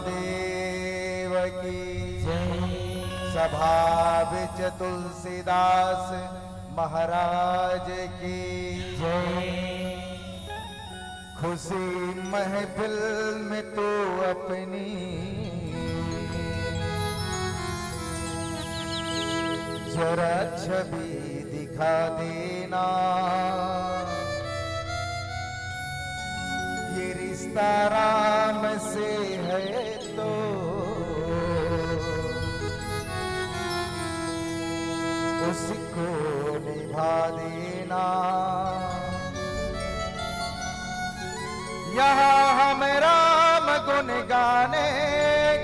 देव की सभा विच तुलसीदास महाराज की खुशी महफिल में तो अपनी जरा छवि दिखा देना। ये रिश्ता राम से है तो उसको निभा देना। यहाँ हम राम गुण गाने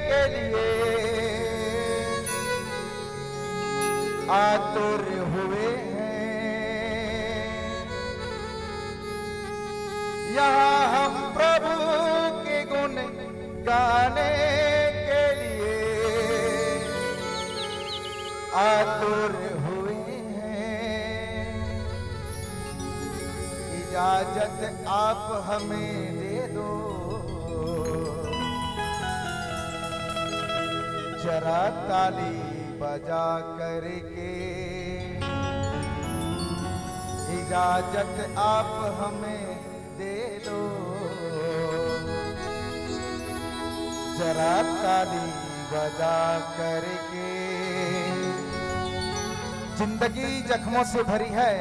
के लिए आतुर हुए हैं। यहाँ हम प्रभु के गुण गाने के लिए आतुर हुए हैं। इजाजत आप हमें दे दो, जरा ताली बजा करके। इजाजत आप हमें दे दो, जरा ताली बजा करके। जिंदगी जख्मों से भरी है,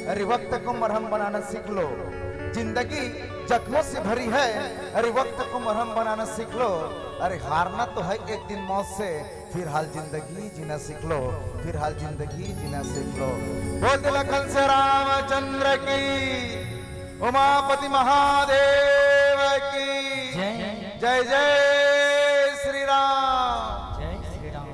अरे वक्त को मरहम बनाना सीख लो। जिंदगी जख्मों से भरी है, अरे वक्त को मरहम बनाना सीख लो। अरे हारना तो है एक दिन मौत से, फिर हाल जिंदगी जीना सीख लो। फिर हाल जिंदगी जीना सीख लो। बोल लखन से रामचंद्र की, उमापति महादेव की जय जय श्री राम। जय श्री राम।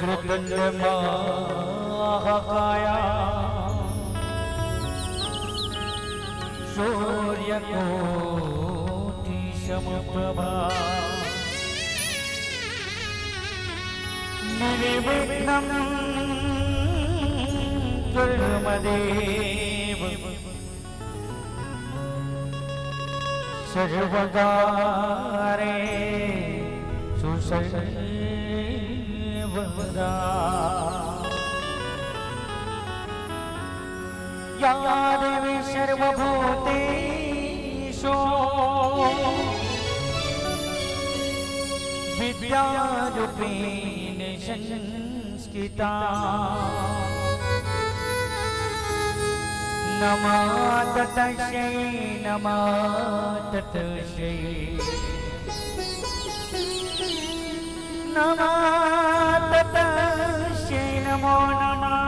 वक्रतुंड महाकाया सूर्यकोटि समप्रभा निर्विघ्नं कुरु मदेव सर्वकारेषु सर्वदा या देवी सर्वभूतेषु विद्यारूपेण संस्कृता नमः तस्यै नमः तस्यै नमः तस्यै नमो नमः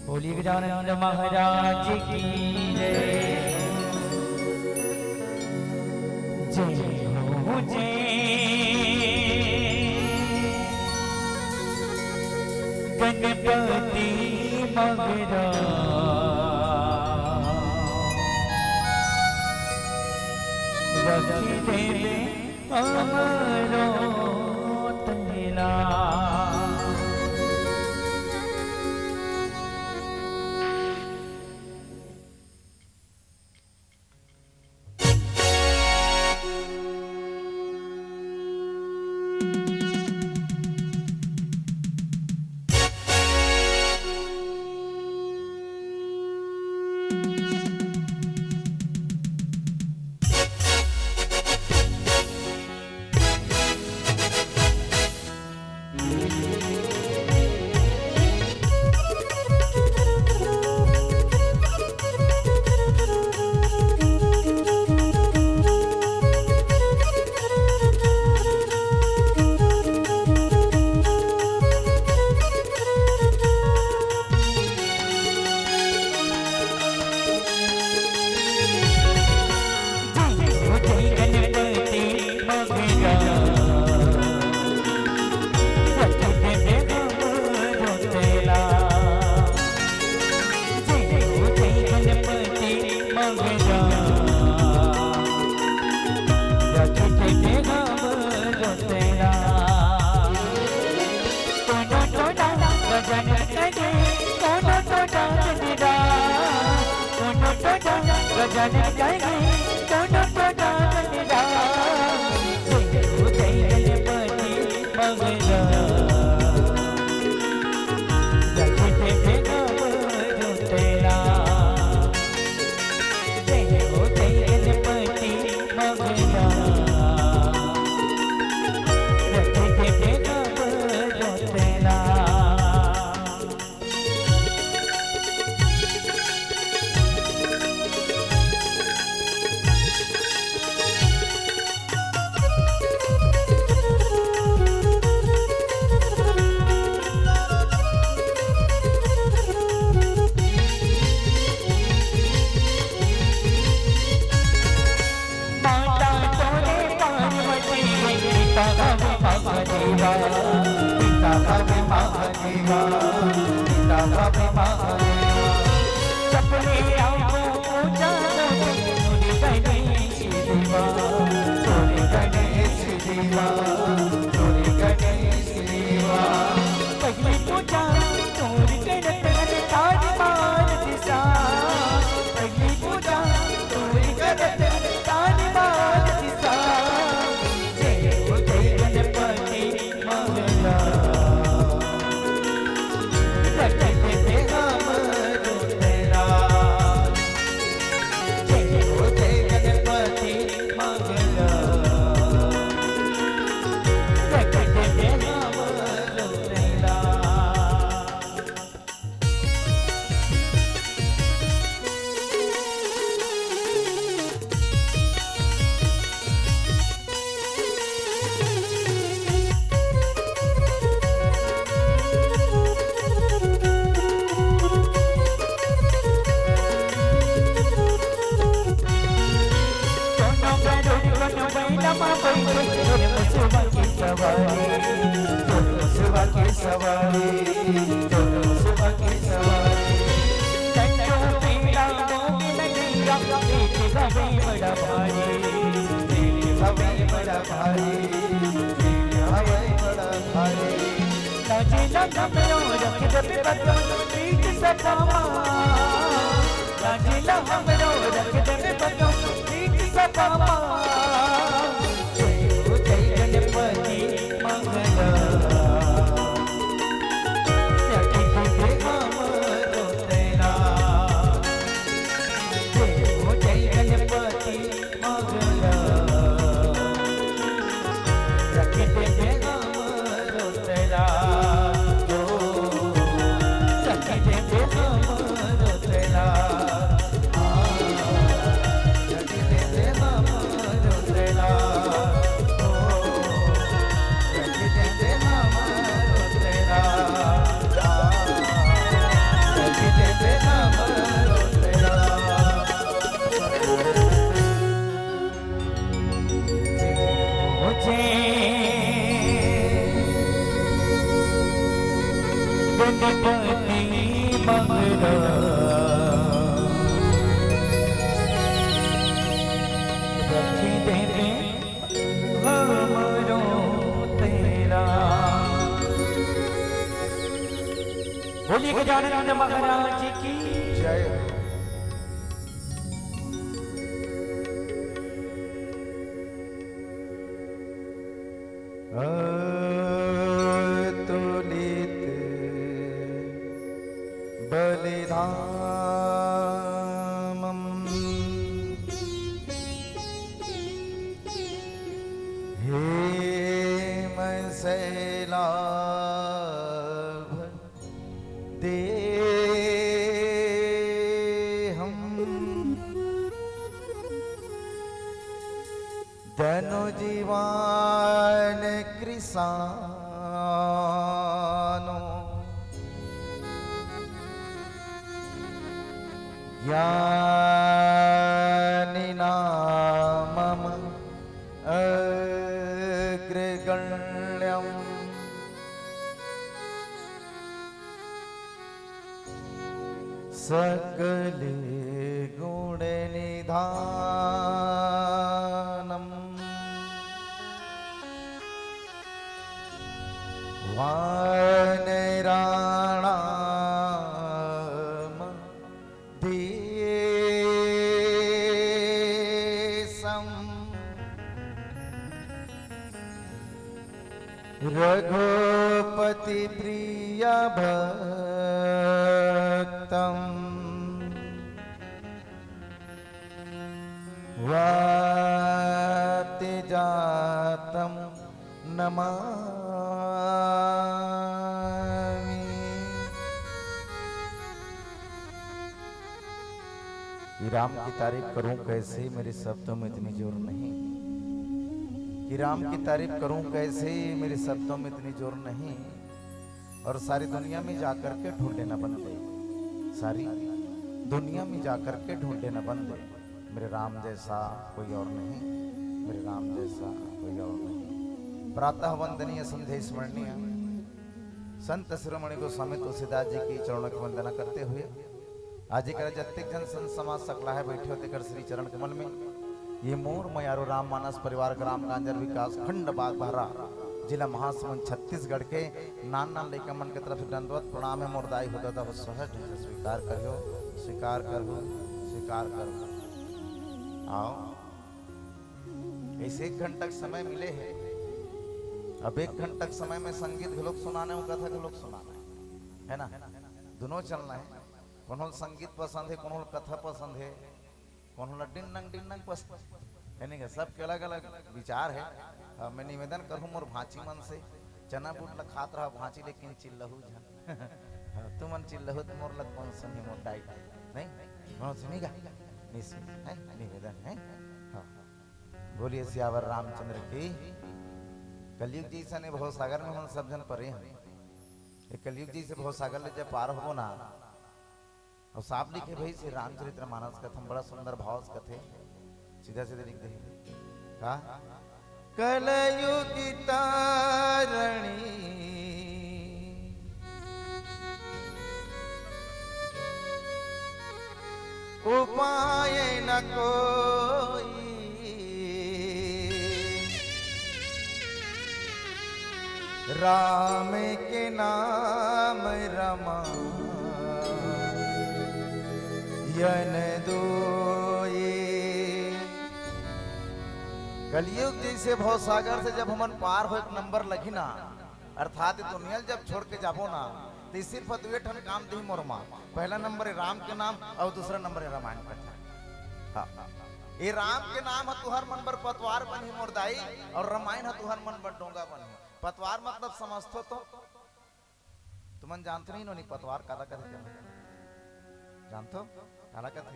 बोली गजानन महाराज की जय जय हो जय गणपति मगरा रखी दे अमरो तैला सवारी दोनों सुबह की सवारी लड्डू पेड़ा भोग लगेगा पेट भवे बड़ा भारी पेट भवे बड़ा भारी हवे बड़ा भारी लाजे लगा मेरो रख दे बदम पीठ सफामा लाजे लगा मेरो रख दे बदम पीठ सफामा जय हो जय गणपति मंगला रखी दे हमरो तेरा जय हो जय गणपति मंगला रखी दे हमरो तेरा गणपति मंगला रखी दे हमरो तेरा बोलिए गजानन महाराज की जय अतुलित बलिधामम् हेमशैलाभ देहम् धनुजीवान कृशानो यानि नामम अग्रगण्यम् सकले गुणनिधानम् वानराणाम देशम् रघुपति प्रिय भक्तम् वाति जातं नमामि कि राम की तारीफ करूं कैसे मेरे शब्दों में इतनी जोर नहीं कि राम की तारीफ करूं कैसे मेरे शब्दों में इतनी जोर नहीं और सारी दुनिया में जाकर के ढूंढे न बंदे सारी दुनिया में जाकर के ढूंढे न बंदे मेरे राम जैसा कोई और नहीं मेरे राम जैसा कोई और नहीं प्रातः वंदनीय संध्या स्मरणीय संत शिरोमणि गोस्वामी तुलसीदास जी की चरणों की वंदना करते हुए आज कर जत्तिक जन संत समाज सकला है बैठे होते कर श्री चरण कमल में ये मोर मयारो राम मानस परिवार ग्राम गांजर विकास खंड बाग बहरा जिला महासमुंद छत्तीसगढ़ के नान नान लेकर मन की तरफ से दंडवत प्रणाम है मोरदाई होता था वो सहज स्वीकार करो स्वीकार करो स्वीकार करो आओ ऐसे 1 घंटा समय मिले हैं अब 1 घंटा समय में संगीत के लोग सुनाने और कथा के लोग सुनाना है ना दोनों चलना है कौन संगीत पसंद है कौन कथा पसंद है कौन डिन्नंग पसंद है नहीं सबके अलग अलग विचार है मैं निवेदन करूँ मोर भांची मन से चना बूट ल खात रहा भांची लेकिन चिल्लहू झन तू मन चिल्लहू तो मोर लग कौन सुनी मोर डाइट नहीं कौन सुनेगा निवेदन है हाँ बोलिए सियावर रामचंद्र की कलयुग जी से भव सागर में हम सब जन परे हैं कलयुग जी से भव सागर ले जब पार हो ना और साफ लिखे भाई श्री रामचरित्र मानस कथम बड़ा सुंदर भाव कथे सीधा सीधे लिख दे का कलयुग तारणी उपाय न कोई, राम के नाम रमा यन दोई। कलयुग जैसे भवसागर से जब हमन पार हो एक नंबर लगी ना, अर्थात दुनिया जब छोड़ के जाबो ना, तो सिर्फ दुए ठन काम दी मोर माँ। पहला नंबर है राम के नाम और दूसरा नंबर है रामायण कथा। हाँ, ये राम के नाम है तुहर मन बर पतवार बनी मोर दाई, और रामायण है तुहर मन बर डोंगा बनी। पतवार मतलब समझतो तो तुमन जानते नहीं नो नहीं पतवार काला कहते जानतो काला कहते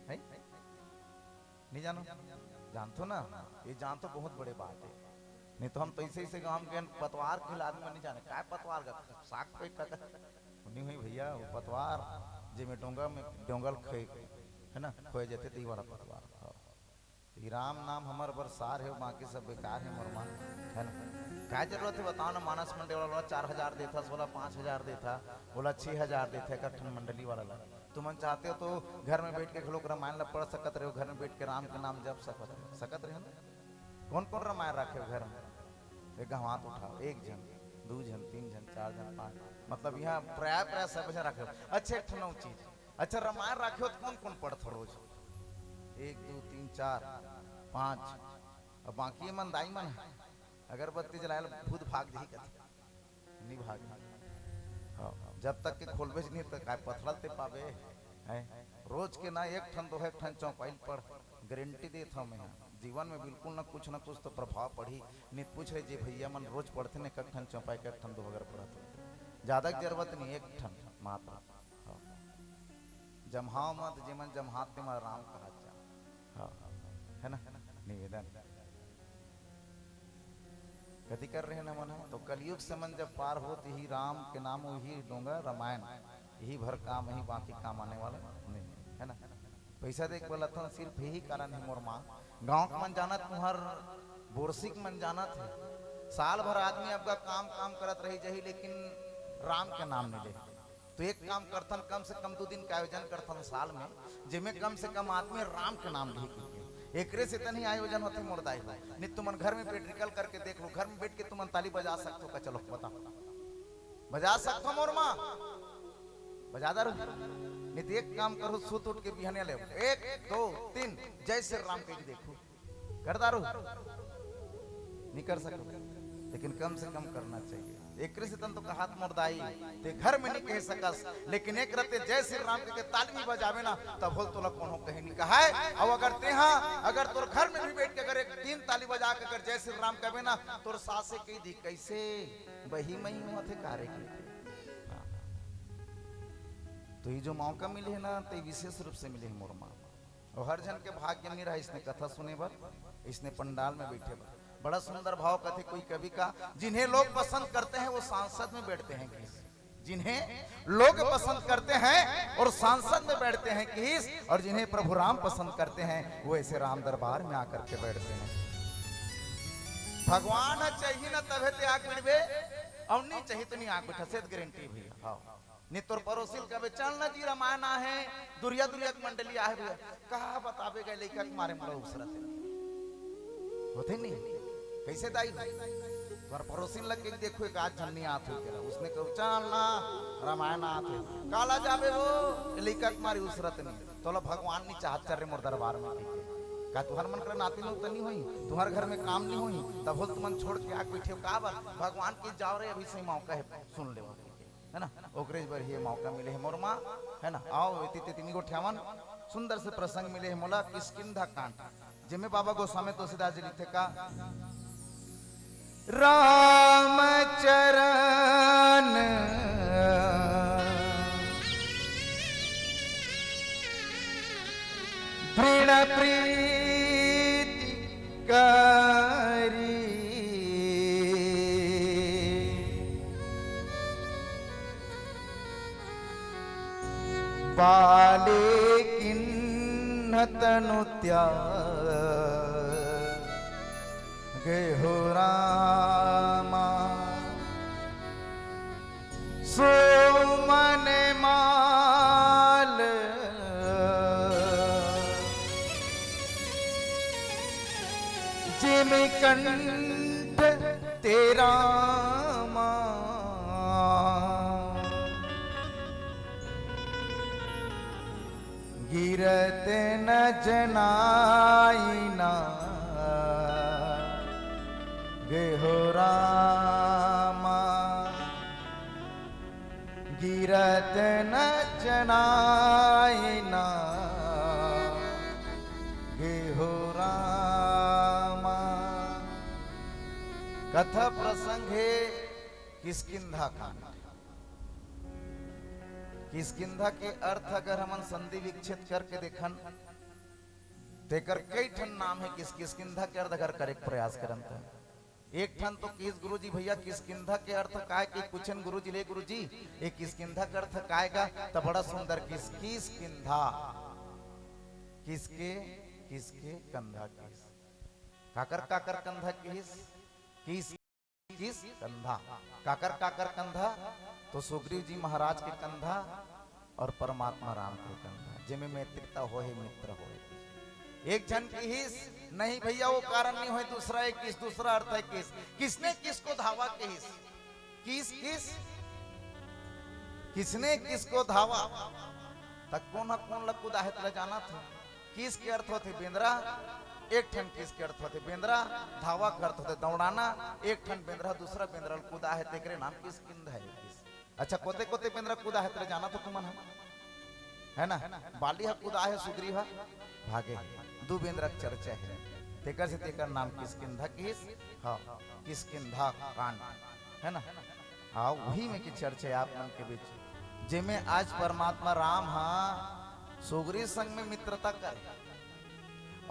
है नहीं जानो जानतो ना, ये जानतो बहुत बड़े बात है। नहीं तो हम तो ऐसे ऐसे गांव के पतवार के आदमी नहीं जाने क्या पतवार का साग पे का नहीं हुई भैया वो पतवार जे में डोंगा में डोंगल खे है ना खोए जाते ती वाला पतवार। तो राम नाम हमार बरसार है, बाकी सब बेकार है मोरमा है ना। क्या जरूरत है बताओ ना, मानस मंडली वाला 4000 देता, बोला 5000 देता, बोला 6000 देता इकट्ठन मंडली वाला ला। तुम चाहते हो तो घर में बैठ के लोग रामायण ला पढ़ सकत रहे हो, घर में बैठ के राम के नाम जप सकत रहे हो। कौन कौन रामायण रखे हो घर में? एक हाथ उठाओ, एक जन, दो जन, 3 जन, 4 जन, 5, मतलब यहाँ प्राय सब जन रखे हो। अच्छा एक नौ चीज, अच्छा रामायण रखे हो तो कौन कौन पढ़ते रोज? 1 2 3 4 5, और बाकी मन दाई मन है अगरबत्ती जलाए खुद भाग जी कथी नहीं भाग। हाँ, जब तक के खोलबे नहीं तो काय पथड़ल ते पावे हैं। रोज के ना एक ठन दो एक ठन चौपाइल पढ़, गारंटी देता हूँ मैं जीवन में बिल्कुल ना कुछ तो प्रभाव पड़ी। नहीं पूछ रहे जी भैया मन रोज पढ़ते ने कक ठन चौपाई कक ठन दो अगर पढ़ते, ज्यादा जरूरत नहीं, एक ठन मात्र। हाँ, जमहाओ मत जेमन जमहात ते मारा राम कहा जा। हाँ, है ना निवेदन कथी कर रहे हैं ना मन। तो कलयुग से मन जब पार हो तो ही राम के नाम वही डोंगा रामायण यही भर काम, यही बाकी काम आने वाला नहीं है ना। पैसा देख बोला था सिर्फ यही कारण है मोर माँ। गाँव का मन जानत तुहर बोरसिक मन जानत है, साल भर आदमी आपका काम करत रही जही, लेकिन राम के नाम नहीं ले। तो एक काम करथन कम से कम 2 दिन का आयोजन करथन साल में, जिसमें कम से कम आदमी राम के नाम लिख एक से तनी आयोजन होते मुर्दाई हो। नहीं तुमन घर में पेट्रिकल करके देख लो, घर में बैठ के तुमन ताली बजा सकते हो का? चलो बताओ बजा सकते हो मोर माँ? बजा दो। नहीं तो एक काम करो, सूत उठ के बिहने ले 1 2 3 जय श्री राम कह देखो, कर दारू नहीं कर सकते, लेकिन कम से कम करना चाहिए। एक से तन तो हाथ मुर्दाई ते घर में नहीं कह सकस, लेकिन एक रहते जय श्री राम के ताली भी बजावे ना तब बोल तो कौन कहीं नहीं कहा है। और अगर तेहा अगर तोर घर में भी बैठ के अगर एक 3 ताली बजा के अगर जय श्री राम कहे ना, तोर सासे कही दी कैसे बही मही थे कार्य के। हाँ। तो ये जो मौका मिले है ना, तो विशेष रूप से मिले है मोर माँ। और हर जन के भाग्य नहीं रहा इसने कथा सुने बर, इसने पंडाल में बैठे बर। बड़ा सुंदर भाव कथे कोई कवि का, जिन्हें लोग पसंद करते हैं वो सांसद में बैठते हैं किस, जिन्हें लोग पसंद करते हैं और सांसद में बैठते हैं किस, और जिन्हें प्रभु राम पसंद करते हैं वो ऐसे राम दरबार में आकर के बैठते हैं। भगवान चाहिए ना तबे ते आग बिड़बे, और नहीं चाहिए तो नहीं आग बिठा से गारंटी भैया। हाँ, नहीं तोर पड़ोसिल कबे चल ना जी रामायण है, दुरिया दुरिया मंडली आहे भैया, कहा बतावे गए लेखा मारे मला उसरत होते नहीं कैसे दाई पर पड़ोसी लग के देखो एक आज झन्नी आत हो गया, उसने कहा चल ना रामायण आत है काला जावे वो लेखा मारी उसरत नहीं। तो भगवान नहीं चाहत चल रहे मोर दरबार में का तुहर मन कर नाती नहीं उतनी हुई, तुम्हारे घर में काम नहीं हुई, तब बोल तुमन छोड़ के आग बैठे का बार भगवान की जाओ रे अभी सही मौका है सुन ले है ना। ओकरे बर ये मौका मिले है मोर माँ है ना। आओ इतने 3 गो ठेवन सुंदर से प्रसंग मिले है मोला किष्किंधा कांड, जिसमें बाबा गोस्वामी तुलसीदास जी लिखे का राम चरण दृढ़ प्रीति करी बाले किन्ह तनु त्याग गेहो रामा सो मन माल कंठ तेरा मां गिरत न जनाई ना गेहो रामा गिरत न जनाई ना गेहो रामा। कथा प्रसंग है किष्किंधा कांड। किष्किंधा के अर्थ अगर हम संधि विच्छेद करके देखन तेकर कई ठन नाम है। किष्किंधा के अर्थ अगर करे प्रयास करन त एक ठन तो किस गुरुजी भैया किष्किंधा के अर्थ काय कि कुछन गुरुजी ले गुरुजी एक किष्किंधा का अर्थ कायगा तो बड़ा सुंदर किष्किंधा किसके किसके कंधा किस काकर काकर कंधा किस किस किस कंधा काकर काकर कंधा तो सुग्रीव जी महाराज के कंधा और परमात्मा राम के कंधा जिमे मैत्रिता हो है मित्र हो। एक जन की हिस नहीं भैया वो कारण नहीं हो दूसरा एक किस दूसरा अर्थ है किस किसने किसको धावा के हिस किस किस किसने किसको धावा तक कौन लकुदा है तले जाना था। किस के अर्थ होते बेंद्रा एक ठन किस के अर्थ होते बेंद्रा धावा के अर्थ होते दौड़ाना एक ठन बेंद्रा दूसरा बेंद्रा कूदा है तेरे नाम किष्किंधा है। अच्छा कोते कोते बेंद्रा कूदा है तेरे जाना तो तुम है ना बाली है कूदा है सुग्रीव भागे दो बेंद्रा चर्चा है तेकर से तेकर नाम किष्किंधा किस हाँ किष्किंधा कांड है ना। हाँ वही में की चर्चा है आप मन के बीच जिमे आज परमात्मा राम हाँ सुग्रीव संग में मित्रता करे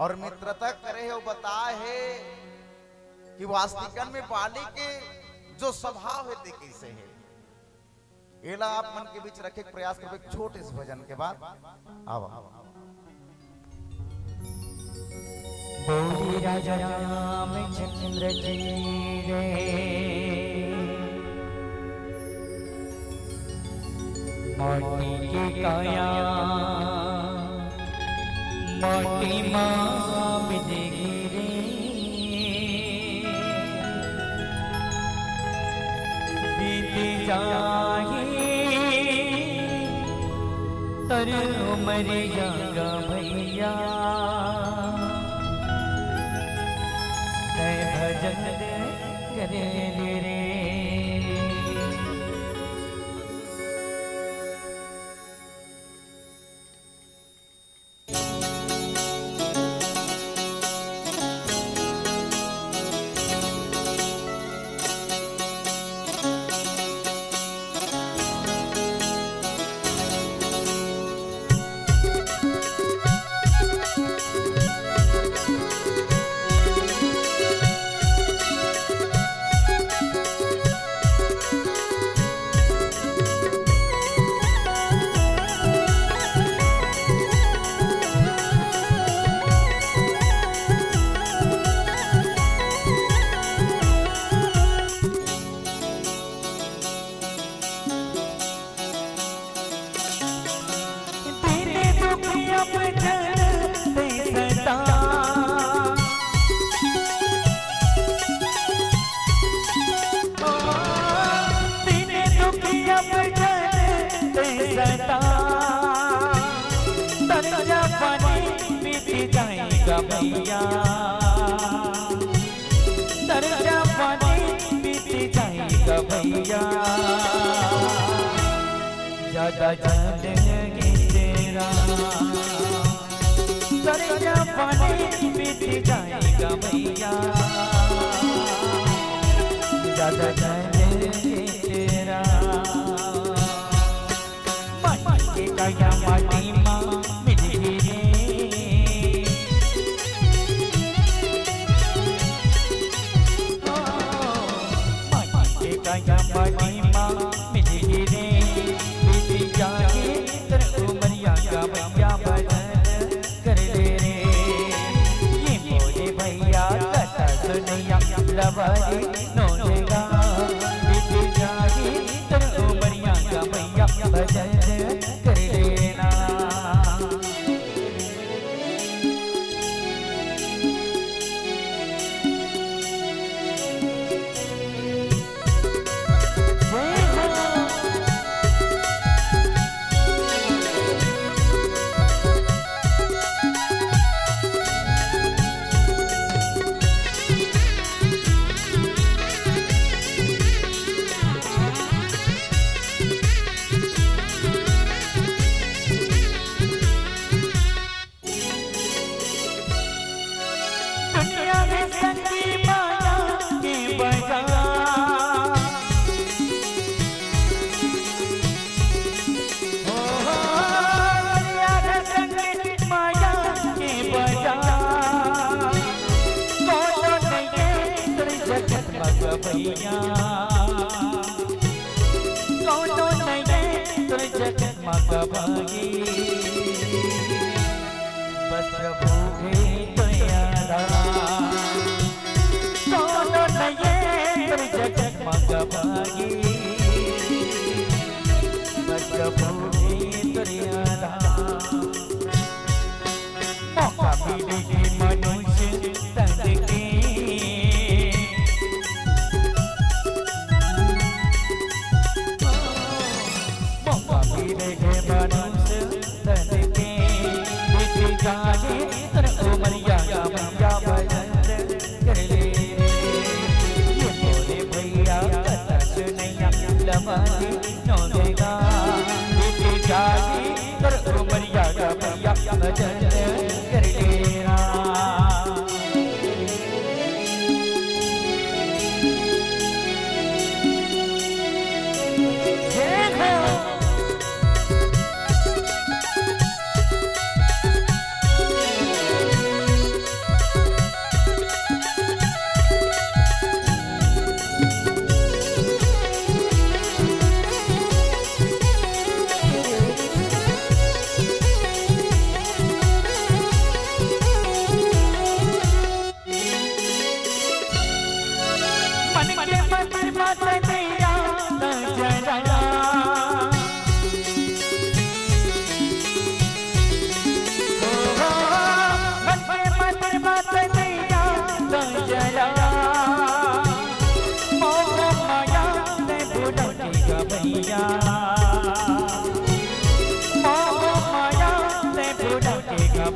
और मित्रता करे है वो बता है कि वास्तविकन में बाली के जो स्वभाव है ते कैसे है। एला आप मन के बीच रखे प्रयास करो एक छोटे से भजन के बाद आओ बोली राजा रामचंद्र जी रे मोटी की काया मोटी माँ बिजगी रे बीत जाही तर उमर जागा भैया भजन करे रे। भैया दर्जा पानी बीत जाएगा भैया ज्यादा जानेंगे तेरा दर्जा पानी बीत जाएगा भैया ज्यादा जानेंगे तेरा माटी का या माटी माँ मिली माटी माँ मिली रे बीत जाए तर उमरिया का भैया भजन कर ले रे ये मोरे भैया कथा सुनिया लवारी नोलेगा बीत जाए तर उमरिया का भैया भजन कर लेना। गवैया कोनो नये तुर जगमग भागी बस प्रभु है दयाला कोनो नये तुर जगमग भागी बस प्रभु है दयाला मौका मिले मनुष्य तन के मौका मिले मनुष्य तन के बिक जाए तर उमरिया मैया भजन कर ले ये बोले भैया कथा सुनैया लमानी नो देगा बिक जाए तर उमरिया मैया भजन कर लेना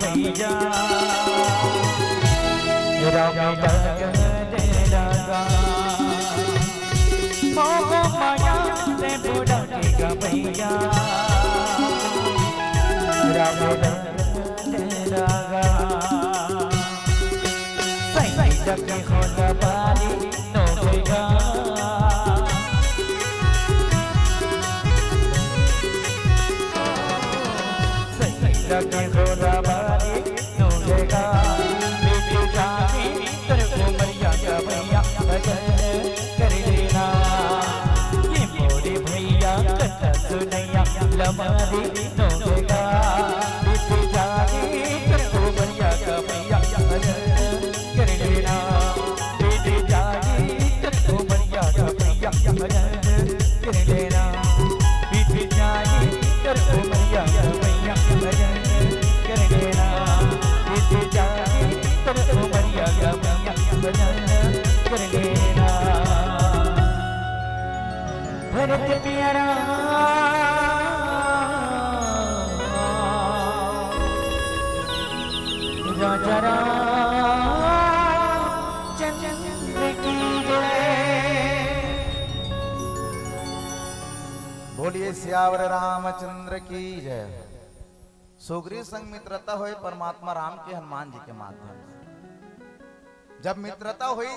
भैया राम लगन लगा मोह माया से बुढ़ाएगा भैया राम लगन लगा सही जगह होना वाली नो भैया सही जगह होना वाली नो भैया बेटी जाने तेरे को मरिया का भैया भजन कर लेना ये मोरे भैया कथा सुनैया लमारी नो भैया बेटी जाने तेरे को मरिया का भैया भजन कर लेना बेटी जाने तेरे को मरिया का भैया भजन कर लेना बेटी जाने तेरे को मरिया का भैया भजन कर लेना बेटी जाने तेरे को मरिया का भैया भजन कर लेना भरत प्यारा राजा रामचंद्र की जय। बोलिए सियावर रामचंद्र की जय। सुग्रीव संग मित्रता हुई परमात्मा राम के हनुमान जी के माध्यम से। जब मित्रता हुई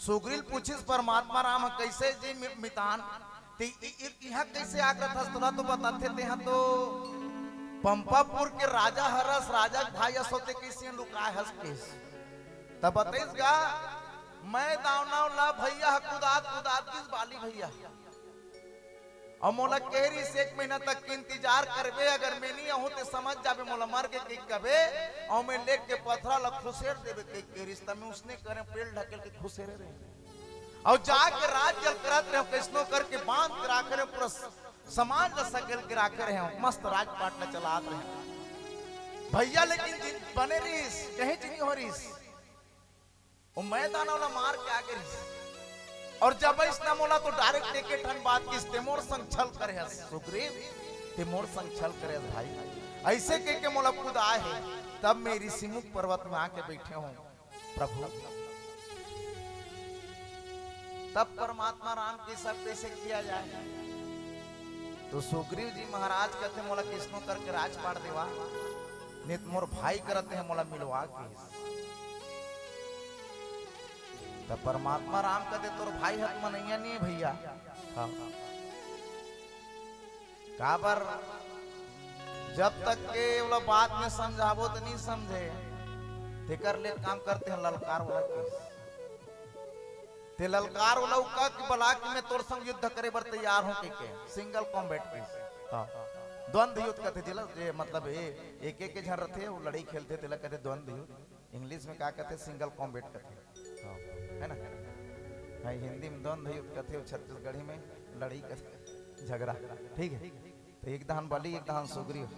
सुग्रीव पूछिस परमात्मा राम कैसे जी मितान यहाँ कैसे आकर था तुरा तो बताते थे यहाँ तो पंपापुर के राजा हरस राजा भाई सोते कैसे लुकाए हस केस तब बताइएगा मैं दावना ला भैया कुदात कुदात किस बाली भैया और मोला केरी से 1 महीना तक के इंतजार करबे अगर मैं नहीं आहूं तो समझ जाबे मोला मर के की कबे और मैं लेक के पथरा ला खुसेर देबे के रिश्ता में उसने करे पेड़ ढकेल के खुसेरे रहे और जाके राज जल करत रहे कैसनो करके बांध के राख रहे पूरा समाज ला सकेल के राख रहे हैं मस्त राजपाट ला चलात रहे भैया लेकिन बने रहीस कहीं चीनी हो रहीस वो मैदान वाला मार के आगे रहीस और जब इसने मोला तो डायरेक्ट टिकट हन बात किस तेमोर संग छल करे है सुग्रीव तेमोर संग छल करे भाई ऐसे के मोला खुद आए है तब मैं ऋषिमुख पर्वत में आके बैठे हूं प्रभु तब परमात्मा राम की सब कैसे किया जाए तो सुग्रीव जी महाराज कहते मोला किसनो करके राजपाट देवा नित मोर भाई करते हैं मोला मिलवा के तब परमात्मा राम कहते तोर भाई हत मनैया नहीं भैया हाँ काबर जब तक के वो बात में समझाबो तो नहीं समझे तेकर ले काम करते हैं ललकार वाला केस ते ललकार लौका कि बला कि मैं तोर संग युद्ध करे बर तैयार हूं के सिंगल कॉम्बैट पीस। हां द्वंद्व युद्ध कहते जिला ये मतलब एक एक के झन रहते वो लड़ाई खेलते तेला कहते द्वंद्व युद्ध। इंग्लिश में क्या कहते सिंगल कॉम्बैट कहते है ना। भाई हिंदी में द्वंद्व युद्ध कहते छत्तीसगढ़ी में लड़ाई कहते झगड़ा। ठीक है तो एक दहन बलि एक दहन सुग्रीव।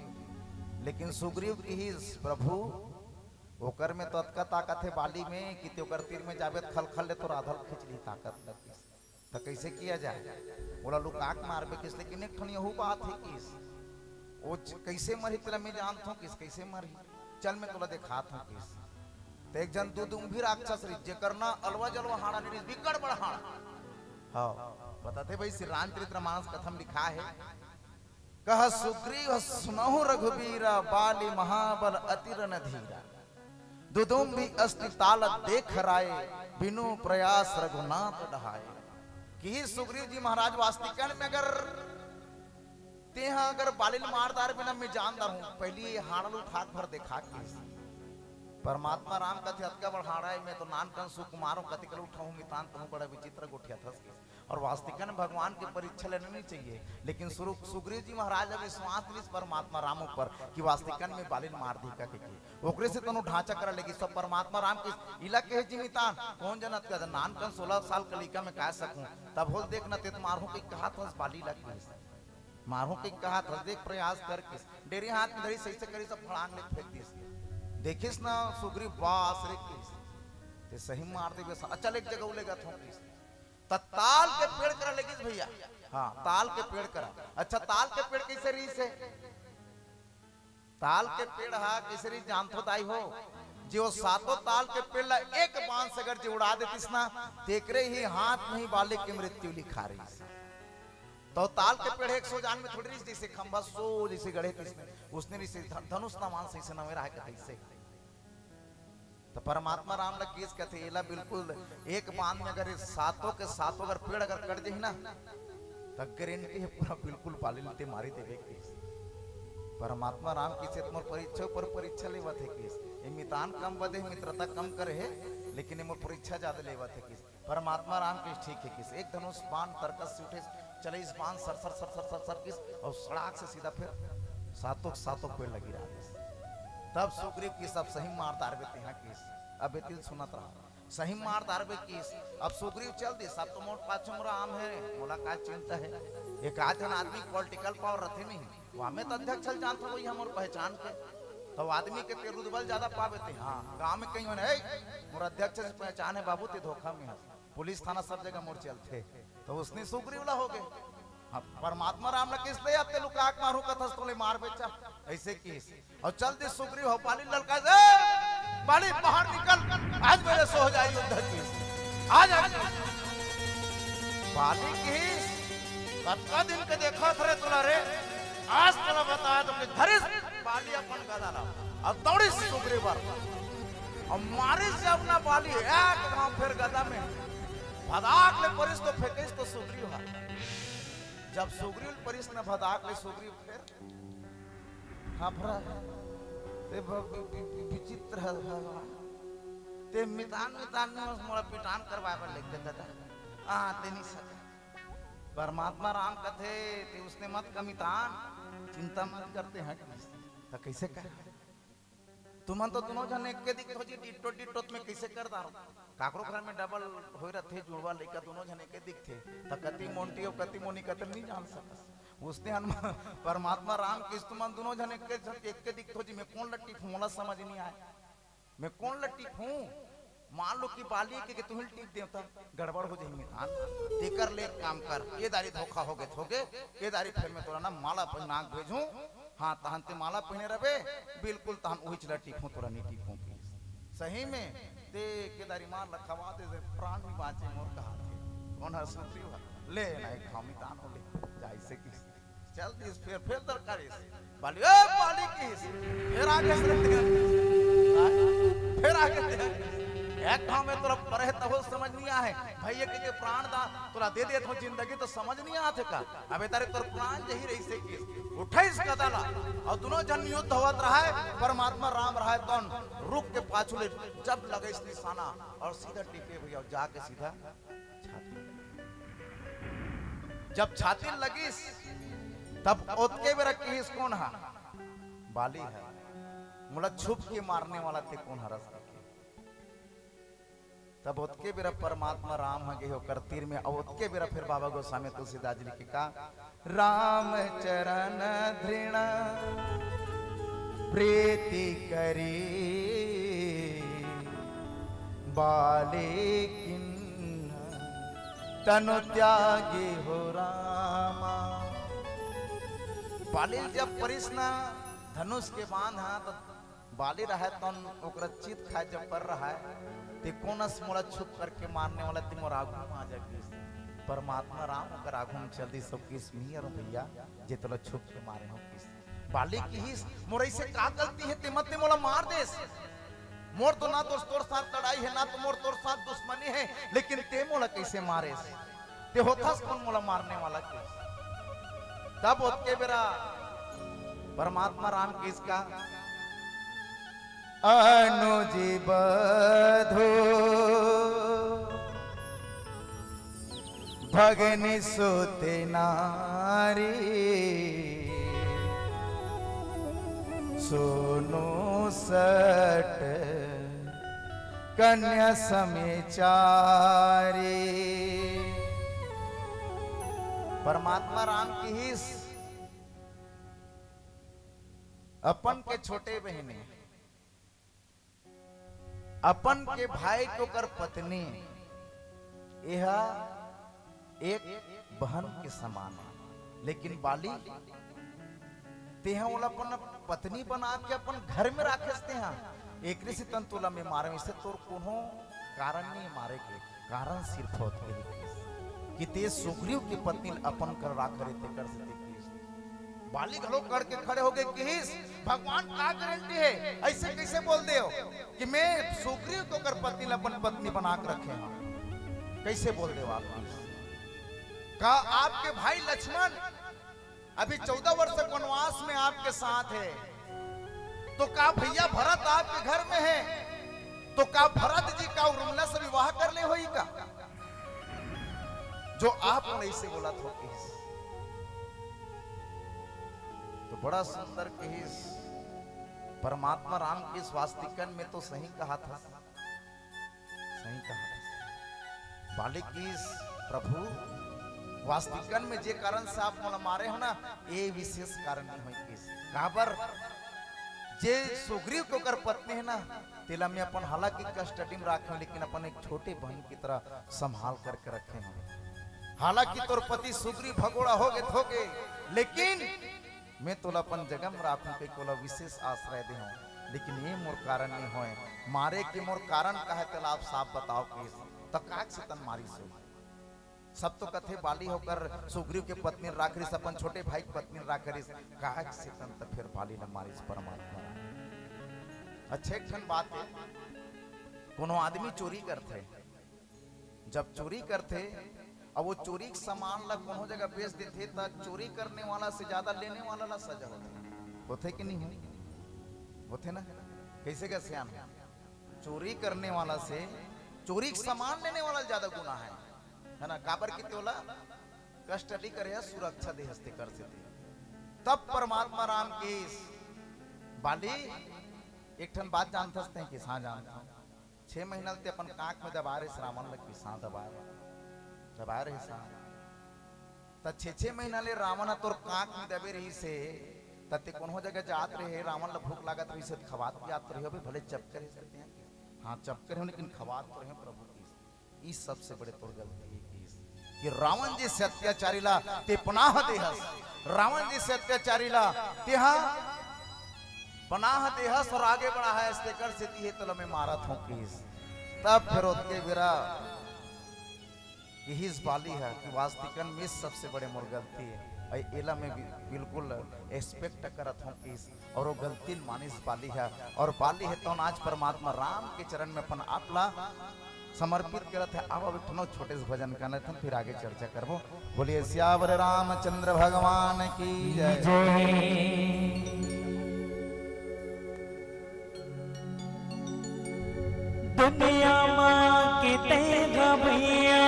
लेकिन सुग्रीव की ही प्रभु ओकर में तो अतका ताकत है बाली में कि ओकर तीर में जावे खल खल ले तो राधल खींच ली ताकत लगी। तो कैसे किया जाए बोला लोग आंख मारबे किस लेकिन एक ठन यहू बात है किस वो कैसे मरी तेरा मैं जानता हूँ किस कैसे मरी चल मैं तोला दिखाता हूँ किस। तो एक जन दूध भी राक्षस री जे करना अलवा जलवा हाड़ा निरिस बिकड़ बड़ हाड़ा। हाँ बताते भाई श्री रामचरित्र मानस कथम लिखा है कह सुग्रीव सुनहु रघुबीरा बाली महाबल अतिर न धीरा दुदुम भी अस्ति ताल देख राय बिनु प्रयास रघुनाथ डहाए। कि सुग्रीव जी महाराज वास्तिकन में अगर तेहा अगर बालिल मारदार बिना मैं जानदार हूं पहली हाड़ल उठा भर देखा कि परमात्मा राम कथे अतका बढ़ाड़ा है मैं तो नान कन सुकुमारों कति कल उठाऊं मितान तुम बड़ा विचित्र गोठिया थस के। और वास्तिकन भगवान की परीक्षा लेनी नहीं चाहिए लेकिन सुग्रीव जी महाराज अब विश्वास लिस परमात्मा राम ऊपर कि वास्तिकन में बालिल मार दी का ओकरे से तनु ढांचा करा लेगी सब परमात्मा राम के इला के जी मितान कौन जनत का नान कन 16 साल कलिका में कह सकूं तब हो देखना ते मारू के कहा था बाली लग मारू के कहा था देख प्रयास कर किस डेरी हाथ में धरी सही से करी सब फड़ांग ले फेंक दी देखिस ना सुग्रीव बास रे किस ते सही मार दे चल एक जगह उलेगा थो किस ताल के पेड़ करा लेगिस भैया। हाँ ताल के पेड़ करा। अच्छा ताल के पेड़ कैसे रीस है ताल के पेड़ हा कैसे रीस जानथो दाई हो जो सातों ताल के पेड़ ला एक बांस से अगर जो उड़ा देतिस ना तेकरे ही हाथ में ही बालिक की मृत्यु लिखा रही। तो ताल के पेड़ 100 जान में थोड़ी जैसे खंभा सो जैसे गढ़े उसने धनुष ना मान सही से न मेरा है कैसे। तो परमात्मा राम ने केस कहते एला बिल्कुल एक बांध में अगर सातों के सातों अगर पेड़ अगर कट जाए ना तो गारंटी है पूरा बिल्कुल पाले लेते मारी देवे केस। परमात्मा राम की से तुम्हार परीक्षा पर परीक्षा लेवत है केस ये मितान कम बदे मित्रता कम करे है लेकिन ये परीक्षा ज्यादा लेवत है केस। परमात्मा राम के ठीक है किस एक धनुष बाण तरकस से उठे चले इस बाण sir sir sir sir sir sir किस और सड़ाक से सीधा फिर सातों सातों पेड़ लगी रहा। तब सुग्रीव की सब सही मार दारबे यहाँ किस अब बेतिल सुनत रहा सही मार दारबे किस। अब सुग्रीव चल दे सब तो मोट पाछम राम है मुलाकात चिंता है एक आधन आदमी पॉलिटिकल पावर रखे नहीं वहां में तो अध्यक्ष जानते वही हम और पहचान के तो आदमी के ते रुदबल ज्यादा पावे थे। हाँ गांव में कहीं होने मोर अध्यक्ष से पहचान है बाबू ते धोखा में पुलिस थाना सब जगह मोर चलते तो उसने सुग्रीव ला हो गए। हाँ परमात्मा राम ने किस ले अब ते लुकाक मारू कथस तोले मार बेचा ऐसे किस और चल दे सुग्रीव हो पाली ललका से बाली बाहर निकल आज मेरे सो हो जाए युद्ध की आज बाली किस कतका दिन के देखा थे तुला रे आज तोला बताया तो कि धरिस बाली अपन गदा ला अब दौड़ी सुग्रीव पर और मारी से अपना बाली एक वहां फिर गदा में भदाक ले परिस तो फेंकिस तो सुग्रीव है। जब सुग्रीव परिस ने भदाक ले सुग्रीव फिर हाँ भरा ते विचित्र है ते मितान मितान में मोड़ा पिटान करवाए पर लिख देता था हाँ ते नहीं सके। परमात्मा राम कथे ते उसने मत कमितान चिंता मत करते हैं तो कैसे कर तुम तो दोनों जन एक के दिख खोजी डिटो डिटो में कैसे कर दारो काकरो घर में डबल होय रथे जुड़वा लेकर दोनों जन एक दिख थे त कति मोंटी और कति मोनी कतल नहीं जान सकस उसने हनुमान परमात्मा राम किस तुम दोनों जन एक के दिख खोजी मैं कौन लट्टी हूं मला समझ नहीं आया मैं कौन लट्टी हूं मान लो कि बाली के तुम टीप देवता गड़बड़ हो जाएंगे हां ते कर ले काम कर ये दारी धोखा हो गए ये दारी फिर मैं तोरा ना माला पर नाक भेजूं हाँ तहन ते माला पहने रहे बिल्कुल तहन वही चला टीपू तोरा नहीं टीपू सही में ते केदारी मार लखवा दे प्राण भी बाँचे मोर कहा थे कौन हर सुग्रीव ले ना एक खामी तान हो ले जाई से किस चल दिस फिर तरकारी बाली ए बाली किस फिर आगे फिर आगे एक गांव में तोरा परे तब समझ नहीं आए भैया के प्राण दा तोरा दे दे तो जिंदगी तो समझ नहीं आते का अबे तारे तोर प्राण जही रही से की उठाइस कदाला और दोनों जन युद्ध होत रहा है परमात्मा राम रहा है तौन रुक के पाछुले जब लगे इस निशाना और सीधा टिके भैया जाके सीधा छाती। जब छाती लगी तब ओतके बेरा कहिस कौन हा? बाली है। मुला छुप के मारने वाला ते कौन हरस के? तब ओतके बेरा परमात्मा राम हगे होकर तीर में, और ओतके बेरा फिर बाबा गोस्वामी तुलसीदास जी लिखी का, राम चरण धृण प्रीति करी बाले किन्न तनु त्यागी हो रामा। बाली जब परिसना धनुष के बांध हा तो बाली रहा तो ओकरा चित खाए जब कर रहा है ते कोनस मोड़ा छुप करके मारने वाला ते मोर आगू में आ जाके परमात्मा राम ओकर आगू में चल दी सब किस मियर भैया जे तोला छुप के मारे हो किस बाली की ही मोर से का गलती है ते मत मोला मार देस। मोर तो ना तो तोर साथ लड़ाई है ना तो मोर तोर साथ दुश्मनी है, लेकिन ते मोला कैसे मारे ते होथस कौन मोला मारने वाला किस? तब ओतके बेरा परमात्मा राम किसका अनुजी बधो भगनी सोते नारी सोनो सट कन्या समेचारी। परमात्मा राम की ही अपन के छोटे बहने, अपन के भाई को कर पत्नी, यह एक बहन के समान है। लेकिन बाली तेहा अपन पत्नी बना के अपन घर में राखते हैं, एक से तंतुला में मारे इसे तोर कोनो कारण नहीं मारे के कारण सिर्फ होते कि ते सुग्रीव की पत्नी अपन कर राख रहते कर सकते। बाली घलो करके खड़े हो गए कि भगवान का गारंटी है, ऐसे कैसे बोल दे हो कि मैं सुग्रीव को कर पत्नी अपन पत्नी बना के रखे हैं? कैसे बोल दे हो आप? का आपके भाई लक्ष्मण अभी 14 वर्ष वनवास में आपके साथ है, तो का भैया भरत आपके घर में है, तो का भरत जी का उर्मिला से विवाह कर ले होई का? जो आप ऐसे बोला तो बड़ा सुंदर केस परमात्मा राम के स्वास्तिकन में तो सही कहा था, सही कहा था। बालिक की प्रभु वास्तिकन में जे कारण से आप मोला मारे हो ना, ये विशेष कारण नहीं हुई केस काबर जे सुग्रीव को कर पत्नी है ना तेला में अपन हालांकि कस्टडी में रखे, लेकिन अपन एक छोटे बहन की तरह संभाल करके रखे हैं। हालांकि तोर पति सुग्रीव भगोड़ा हो गए, लेकिन मैं तोला अपन जगह में राखूं के कोला विशेष आश्रय दे हूं, लेकिन ये मोर कारण नहीं होए मारे के मोर कारण का है तेला आप साफ बताओ केस तो काक से तन मारी सो। सब तो कथे बाली होकर सुग्रीव के पत्नी राख रही, अपन छोटे भाई की पत्नी राख रही, काक से तन तो फिर बाली न मारी परमात्मा। अच्छे क्षण बात है, कोनो आदमी चोरी करते, जब चोरी करते अब वो चोरी के सामान ला कोनो जगह बेच देते तो चोरी करने वाला से ज्यादा लेने वाला ला सजा होते कि नहीं होते ना? कैसे का सियान चोरी करने वाला से चोरी के सामान लेने वाला ज्यादा गुना है ना? काबर की तोला कस्टडी करे सुरक्षा दे हस्ते कर से। तब परमात्मा राम की बाली एक ठन बात जानते हैं कि हाँ जानता 6 महीना ते अपन कांख में दबा रहे रावण लग सा दबा रहे सा त 6 महीना ले रावण तोर कांख में दबे रही से तते कोनो जगह जात रहे, रावण ला भूख लागत रही से खवात जात रही हो भले चपकर ही सकते हैं, हाँ चपकर हो लेकिन खवात तो रहे प्रभु की। इस सबसे बड़े तोर गलती है कि रावण जी से अत्याचारी ला ते पनाह देहस, रावण जी से अत्याचारी ला तेहा पनाह देहस और आगे बढ़ा है स्टेकर से ती है तो मैं मारत हूं किस। तब फिर उसके बिरा यही बाली है कि वास्तिकन में सबसे बड़े मोर गलती है, एला में बिल्कुल एक्सपेक्ट करत हूं कि और वो गलती मानिस बाली है, और बाली है तो आज परमात्मा राम के चरण में अपन आपला समर्पित करत है। अब इतनो छोटे से भजन करने थे फिर आगे चर्चा करबो। बोलिए सियावर रामचंद्र भगवान की जय। दुनिया माँ की तेगा भैया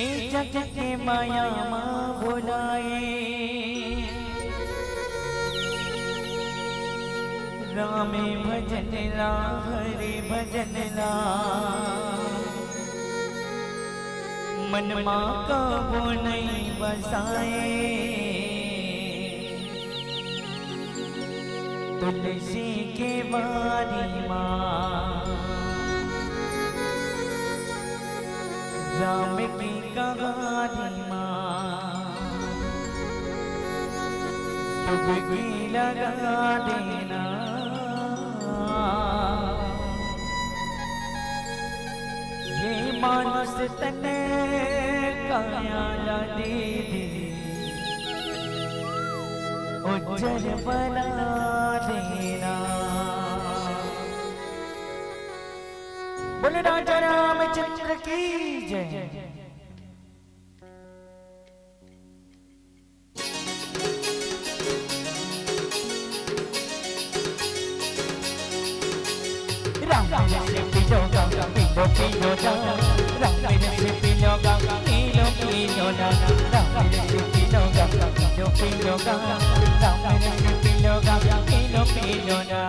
ए जग के माया माँ भुलाए राम भजन ला हरि भजन ला मन माँ कबो नहीं बसाए तुलसी के बारी माँ राम की कहानी माँ डुबकी लगा देना ये मानस तने काया दे दे उज्जर बना देना बोले राजा रामचंद्र की जय। राम से पिलो गा पिलो पिलो जा राम से पिलो गा पिलो पिलो जा राम से पिलो गा पिलो पिलो गा राम से पिलो गा पिलो पिलो जा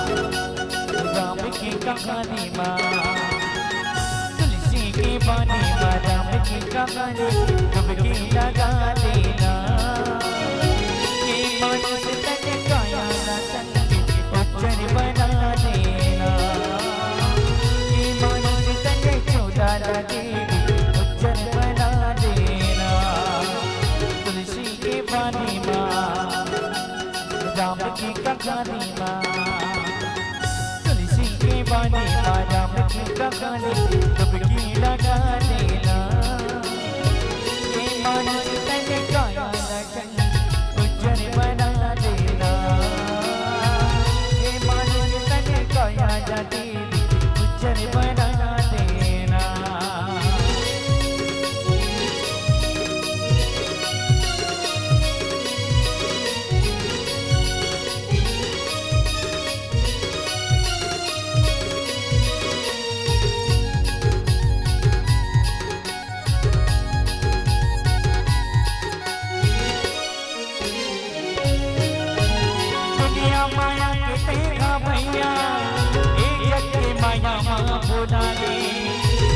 राम की कहानी माँ तुलसी की बानी माँ राम की कहानी डुबकी लगा देना ये मानस तन काया तन उज्जर बना देना ये मानस तन चौदारा देवी उज्जर बना देना तुलसी की बानी माँ राम की कहानी माँ तुलसी की बानी माँ राम की कहानी डुबकी लगा देना ये मानस तन काया तन उज्जर बना देना ये मानस तन काया देवी उज्जर बना देना माया के तेरा भैया एक जग के माया माँ भुला दे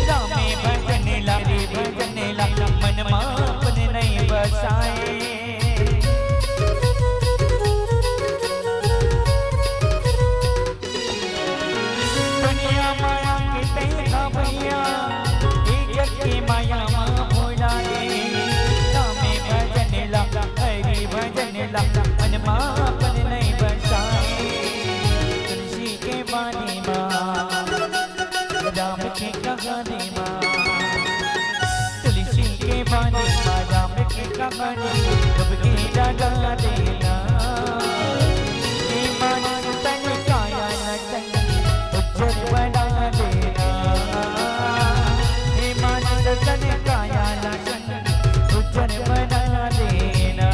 रामे भजन ला रे भजन ला मन माँ अपने नहीं बसाए दुनिया माया के तेरा भैया एक जग के माया माँ भुला दे रामे भजन ला हरि भजन ला मन माँ अपने नहीं बानी माँ राम की कहानी माँ तुलसी के बानी माँ राम की कहानी डुबकी लगा देना ये मानस तन काया तन उज्जर बना देना ये मानस तन काया तन उज्जर बना देना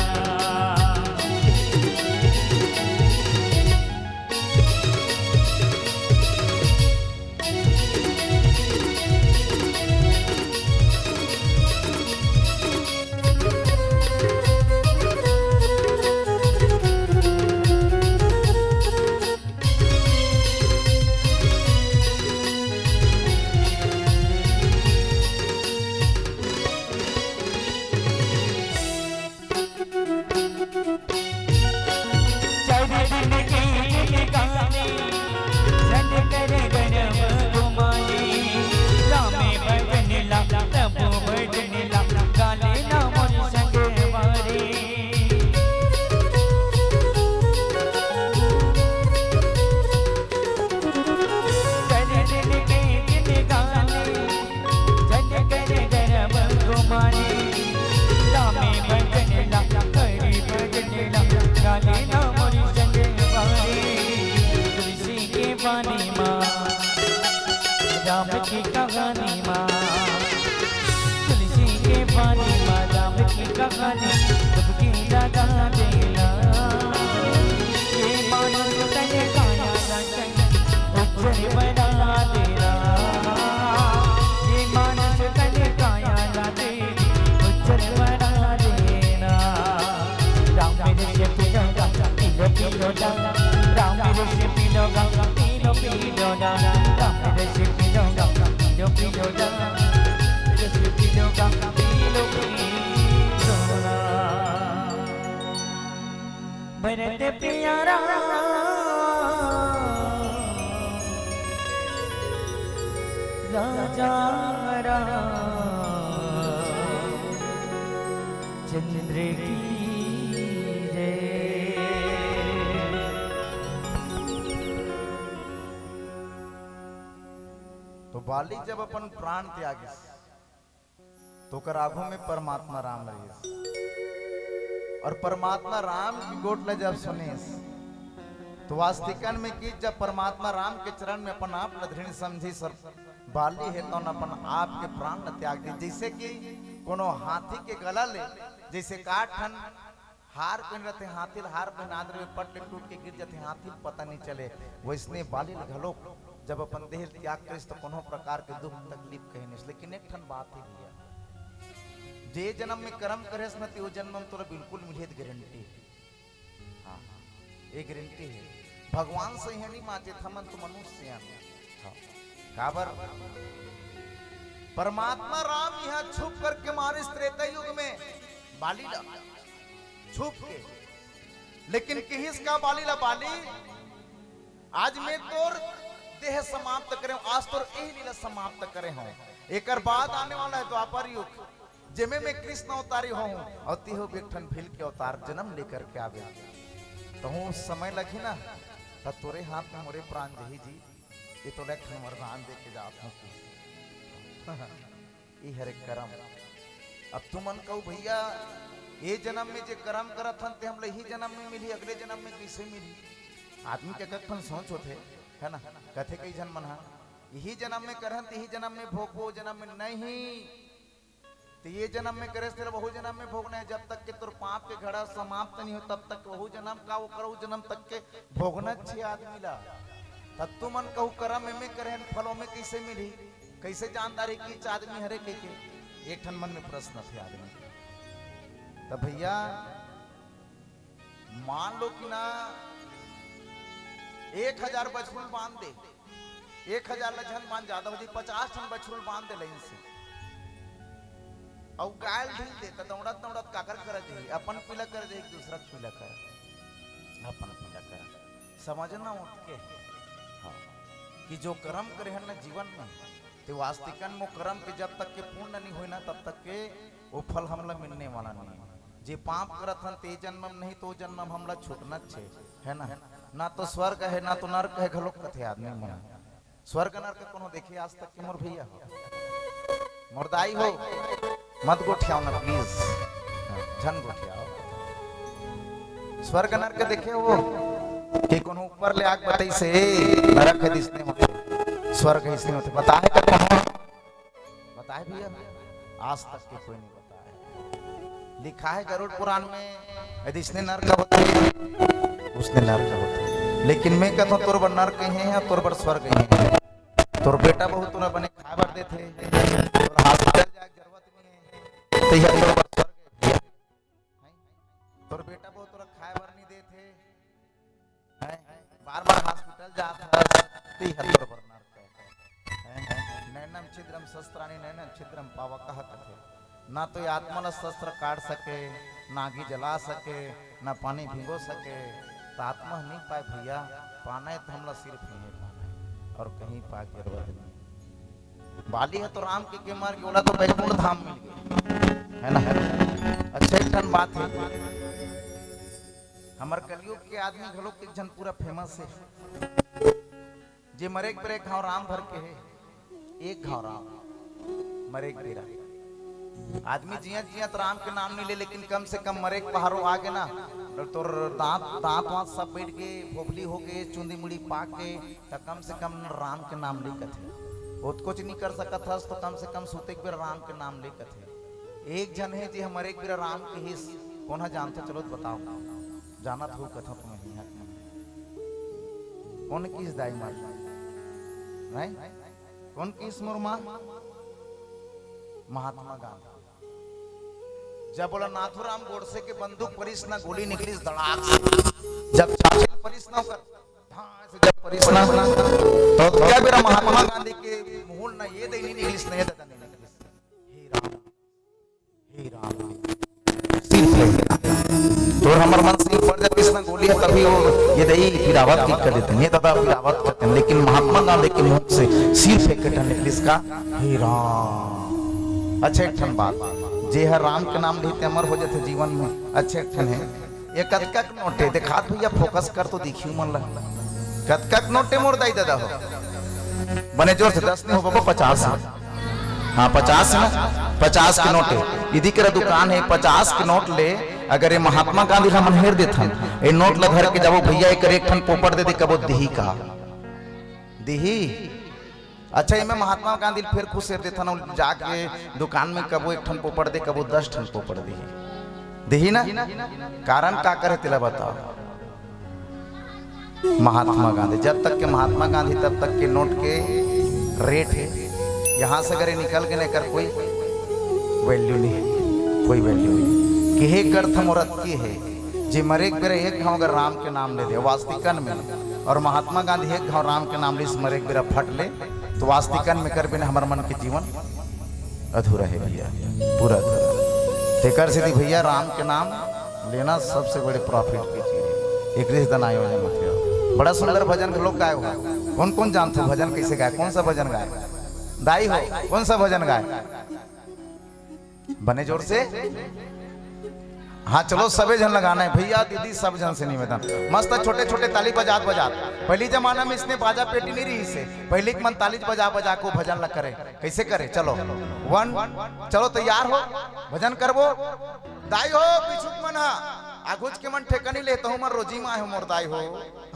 कहानी डुबकी लगा देना ये मानस तने काया रंग उज्जर बना देना ये मानस तने काया रंग उज्जर बना देना राम मेरे से पिलो पिलो पिलो राम मेरे से पिलो पिलो पिलो राम मेरे से पिलो पिलो पिलो मेरे से पिलो पिलो पिलो भरत प्यारा राजा चंद्र की जय। तो बाली जब अपन प्राण त्यागी तो कर आगू में परमात्मा राम रही और परमात्मा राम की गोटला जब सुने तो वास्तविकन में कि जब परमात्मा राम के चरण में अपन आप दृढ़ समझी सर बाली है तो अपन आप के प्राण न त्याग दी। जैसे कि कोनो हाथी के गला ले जैसे काठ ठन हार पहन रहते हाथी हार पहन आदर में पट टूट के गिर जाते हाथी पता नहीं चले वैसने बाली घलो जब अपन देह त्याग करिस तो कोनो प्रकार के दुख तकलीफ कहे नहीं। लेकिन एक ठन बात ही भैया जे जन्म में कर्म करेस न त्यो जन्म में तोरा बिल्कुल मिले गारंटी। हाँ ये गारंटी है भगवान से ही नहीं माचे थमन तो मनुष्य से हाँ काबर परमात्मा राम यहाँ छुप करके मारे त्रेता युग में बाली ला छुप के लेकिन किहिस का बाली ला बाली आज मैं तोर देह समाप्त करे आज तोर यही लीला समाप्त करे हूं एक बाद आने वाला है द्वापर युग जिमे में कृष्ण अवतारी हूं और तिहो बिठन भील के अवतार जन्म लेकर के आवे तो हूं समय लगी ना तब तोरे हाथ में मोरे प्राण जही जी ये तो लखन वरदान दे के जात हूं ये हरे करम अब तुमन कहू भैया ये जन्म में जे कर्म करत हन ते हमले ही जन्म में मिली अगले जन्म में कैसे मिली आदमी के कखन सोच होते है ना कथे कई जन मन यही जन्म में करहन यही जन्म में भोगबो जन्म में नहीं तो ये जन्म में करे तेरा बहु जन्म में भोगना है जब तक के तोर पाप के घड़ा समाप्त नहीं हो तब तक बहु जन्म का वो करो जन्म तक के भोगना चाहिए आदमी ला तब तू मन कहू कर्म में करे फलों में कैसे मिली कैसे जानदारी की आदमी हरे के एक ठन मन में प्रश्न थे आदमी तब भैया मान लो कि ना 1000 बछड़ुल बांध दे 1000 लछन बांध ज्यादा हो जाए 50 ठन बछड़ुल बांध दे लाइन से और गायल ढील दे तो दौड़त दौड़त काकर कर दे अपन पीला कर दे एक दूसरा पीला कर अपन पीला कर समझना उठ के हाँ कि जो कर्म करे हैं ना जीवन में तो वास्तविकन में कर्म के जब तक के पूर्ण नहीं होना तब तक के वो फल हमला मिलने वाला नहीं जे पाप करत हन ते जन्म में नहीं तो जन्म में हमला छूटना छे है ना तो स्वर्ग है ना तो नरक है घलोक कथे आदमी मन स्वर्ग नरक कोनो देखे आज तक के मोर भैया हो मुर्दाई हो मत गोठियाओ ना प्लीज झन गोठियाओ स्वर्ग नरक देखे हो कि कोनो ऊपर ले आग बताई से नरक है दिसने होते स्वर्ग है इसने होते बताए का कौन बताए भैया आज तक के कोई नहीं बताया लिखा है गरुड़ पुराण में यदि इसने नरक होते उसने नरक होते लेकिन मैं कहता हूं तोर बर नरक है या तोर बर स्वर्ग है तोर बेटा बहुत तोरा बने खाबर देते तोर हॉस्पिटल जाए जरूरत नहीं है तो यह तोर बर स्वर्ग है तोर बेटा बहुत तोरा खाबर नहीं देते हैं बार-बार हॉस्पिटल जात है तो यह तोर बर नरक है नैनम छिद्रम शस्त्राणि नैनम छिद्रम पावकः कथे ना तो आत्मा शस्त्र काट सके ना आगी जला सके ना पानी भिगो सके तो आत्मा नहीं पाए भैया पाना है तो हमला सिर्फ ही है पाना है और कहीं पा के जरूरत नहीं बाली है तो राम के मार के बोला तो वैकुंठ धाम मिल गया है ना अच्छा एक ठन बात है हमार कलयुग के आदमी घलोक एक जन पूरा फेमस है जे मरे पर एक घाव राम भर के है एक घाव राम मरे बेरा आदमी जिया जिया राम के नाम नहीं ले लेकिन कम से कम मरे पहाड़ों आगे ना तोर दांत दांत वांत सब बैठ के भोपली हो के चुंदी मुड़ी पा के तो कम से कम राम के नाम लेकर थे बहुत कुछ नहीं कर सकत हस तो कम से कम सोते एक बार राम के नाम लेकर थे एक जन है जी हमारे एक बिरा राम के हिस कौन है जानते चलो तो बताओ जाना था कथा तुम्हें यहाँ कौन किस दाई मार नहीं कौन किस मुरमा महात्मा गांधी जब बोला नाथुराम गोडसे के बंदूक परिस ना गोली निकली धड़ाक से जब चाचे परिस ना कर से जब परिस ना तो क्या मेरा महात्मा गांधी के मुंह ना ये दे नहीं निकली नहीं दादा नहीं निकली हे राम सिर्फ तो हमार मन से पर जब इसना गोली है तभी वो ये दही गिरावट की कर देते हैं दादा गिरावट करते हैं लेकिन महात्मा गांधी के मुंह से सिर्फ एक कटा निकली इसका हे राम अच्छा एक ठन बात जे हर राम के नाम लेते अमर हो जाते जीवन में अच्छे ठन है ये कतकक नोटे दिखात भैया फोकस कर तो दिखियो मन लग कतकक नोटे मोर दाई दादा हो बने जोर से 10 नहीं हो बाबा 50 हाँ 50 ना 50 के नोटे यदि कर दुकान है 50 के नोट ले अगर ये महात्मा गांधी हमन हेर देथन ये नोट ला धर के जाबो भैया एक एक ठन पोपट दे दे कबो दिही का दिही अच्छा ये मैं महात्मा गांधी फिर खुश हेर देथन जाके दुकान में कबो एक ठन पोपट दे कबो 10 ठन पोपट दिही ना कारण का करे तेला बताओ महात्मा गांधी जब तक के महात्मा गांधी तब तक के नोट के रेट है यहाँ से अगर ये निकल के नहीं कर कोई वैल्यू नहीं है कोई वैल्यू नहीं कि हे कर थमोरत की है जी मरे बेरे एक घाव अगर राम के नाम ले दे वास्तविकन में और महात्मा गांधी एक घाव राम के नाम ले इस मरे बेरा फट ले तो वास्तविकन में कर बिना हमारे मन के जीवन अधूरा है भैया पूरा अधूरा तेकर से भैया राम के नाम लेना सबसे बड़े प्रॉफिट की चीज है एक रिश्ता आयोजन मत बड़ा सुंदर भजन के लोग गाए हुआ कौन कौन जानते हो भजन कैसे गाए कौन सा भजन गाए दाई हो कौन सा भजन गाए बने जोर से हाँ चलो सबे जन लगाना है भैया दीदी सब जन से निवेदन मस्त छोटे छोटे ताली बजात बजात पहली जमाना में इसने बाजा पेटी नहीं रही से पहले मन ताली बजा बजा को भजन लग करे कैसे करे चलो 1 चलो तैयार हो भजन करबो दाई हो पिछुक मन आगुज के मन ठेका नहीं लेता हूँ मन रोजी माँ है मोर दाई हो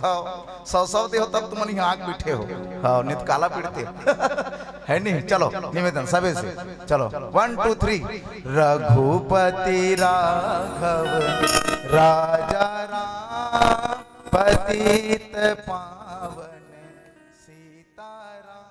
हाँ 100 दे हो तब तुम नहीं आग बिठे हो हाँ नित काला पिड़ते है नहीं चलो निवेदन सबे से चलो 1 2 3 रघुपति राघव राजा राम पतित पावन सीताराम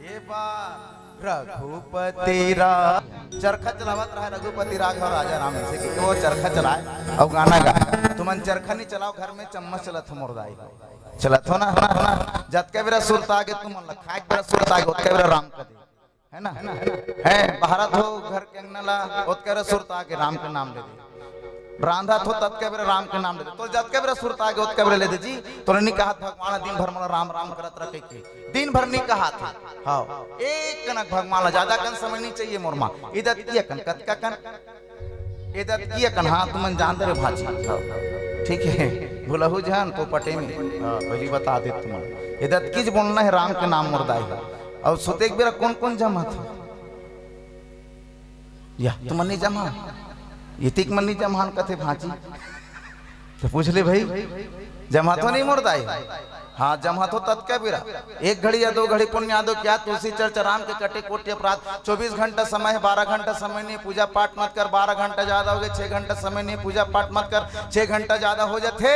ये बात रघुपति राघव चरखा चलावत रहा रघुपति राघव राजा राम से कि वो चरखा चलाए और गाना गाए तुमन चरखा नहीं चलाओ घर में चम्मच चलत हो मोरदाई चलत हो ना जत के बेरा सुरता आगे तुमन ला खाए बेरा सुरता आगे ओत के बेरा राम का दे है ना है भारत हो घर के अंगना ला ओत के बेरा सुरता आगे राम के नाम ले दे रांधा थो तब के बेरा राम के नाम ले दे तो जत के बेरा सुरता आगे ओत के बेरा ले दे जी तो नहीं कहा भगवान दिन भर मन राम राम करत रखे के दिन भर नहीं कहा था हाँ एक कनक भगवान ज्यादा कन समय नहीं चाहिए मोरमा इधर किया कन कतका कन इधर किया कन हाँ तुमन जानते रे भाजी ठीक है भुलहु जहान पोपटे में पहली बता दे तुम इधर किज बोलना है राम के नाम मुर्दाई और सोते एक बेरा कौन कौन जमा था या तुम नहीं जमा इतिक मन नहीं जमान कथे भाजी तो पूछ ले भाई जमा तो नहीं मुर्दाई हाँ जमा तो तत्का बेरा 1 घड़ी या 2 घड़ी पुण्य यादो क्या तुलसी चर्चा राम के कटे कोटि अपराध 24 घंटा समय है 12 घंटा समय नहीं पूजा पाठ मत कर 12 घंटा ज्यादा हो गए 6 घंटा समय नहीं पूजा पाठ मत कर 6 घंटा ज्यादा हो जाते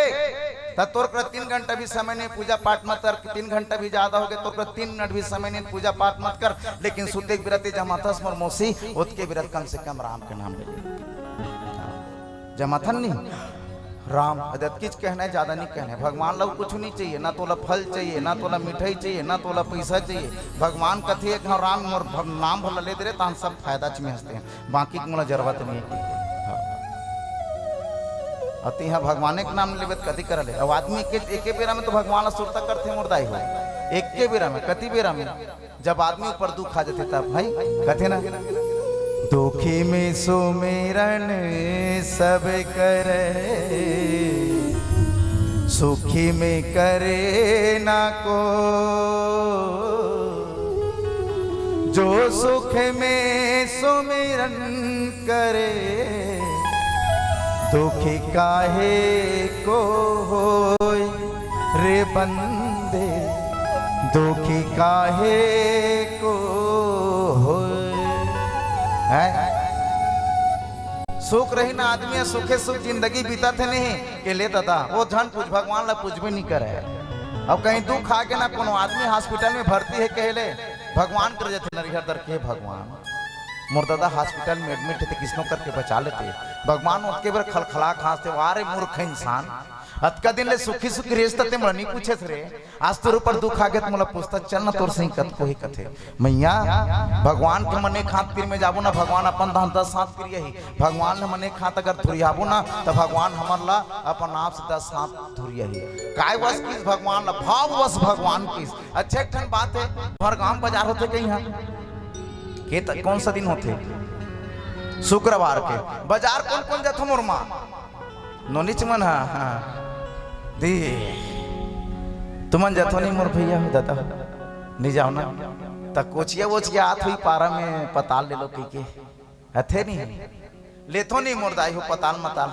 तोर कर 3 घंटा भी समय नहीं पूजा पाठ मत कर 3 घंटा भी ज्यादा हो गए तो कर 3 मिनट भी समय नहीं पूजा पाठ मत कर लेकिन सुते बिरते जमाथस मोर मौसी उसके बिरत कम से कम राम के नाम ले जमाथन नहीं राम अदत किच कहना है ज्यादा नहीं कहना है भगवान लोग कुछ नहीं चाहिए ना तोला फल चाहिए ना तोला मिठाई चाहिए ना तोला पैसा चाहिए भगवान कथी है राम और नाम भला ले दे रहे तो हम सब फायदा में हंसते हैं बाकी मोला जरूरत नहीं है अति यहाँ भगवान के नाम लेवे कथी कर ले अब आदमी एक बेरा में तो भगवान सुरता करते मुर्दाई हो एक के बेरा में कति बेरा में जब आदमी ऊपर दुख आ जाते तब भाई कथे ना दुखी में सुमिरन सब करे सुखी में करे ना को जो सुख में सुमिरन करे दुखी काहे को होय रे बंदे, दुखी काहे को होय। सुख रही ना आदमी, सुखे सुख जिंदगी बीता थे नहीं के ले दादा वो झन पूछ भगवान ला पूछ भी नहीं करे। अब कहीं दुख आ के ना कोनो आदमी हॉस्पिटल में भर्ती है कहले भगवान कर जाते नरिहर दर के भगवान मोर दादा हॉस्पिटल में एडमिट थे किसनो करके बचा लेते भगवान उसके बार खलखला खांसते वारे मूर्ख इंसान अतका दिन ले सुखी सुखी रेस्ता ते मनी पूछे रे आज तोर ऊपर दुख आ गया मोला पूछता चल ना तोर सही कत को ही कथे मैया भगवान के मने खात तीर में जाबो ना भगवान अपन दान 10 साथ क्रिया ही भगवान ने मने खात अगर धुरियाबो ना तो भगवान हमर ला अपन आप से 10 साथ धुरिया ही काय वश किस भगवान ला भाव वश भगवान किस। अच्छा एक ठन बात है हर गांव बाजार होते कहीं हां के कौन सा दिन होते शुक्रवार के बाजार कौन कौन जाथो मोर मां नोनिच मन हां दी तुमन जाथो नहीं मोर भैया दादा नहीं जाओ ना त कोचिया वोचिया आत हुई पारा में पताल ले लो कई के हथे नहीं लेथो नहीं मोर दाई हो पताल मताल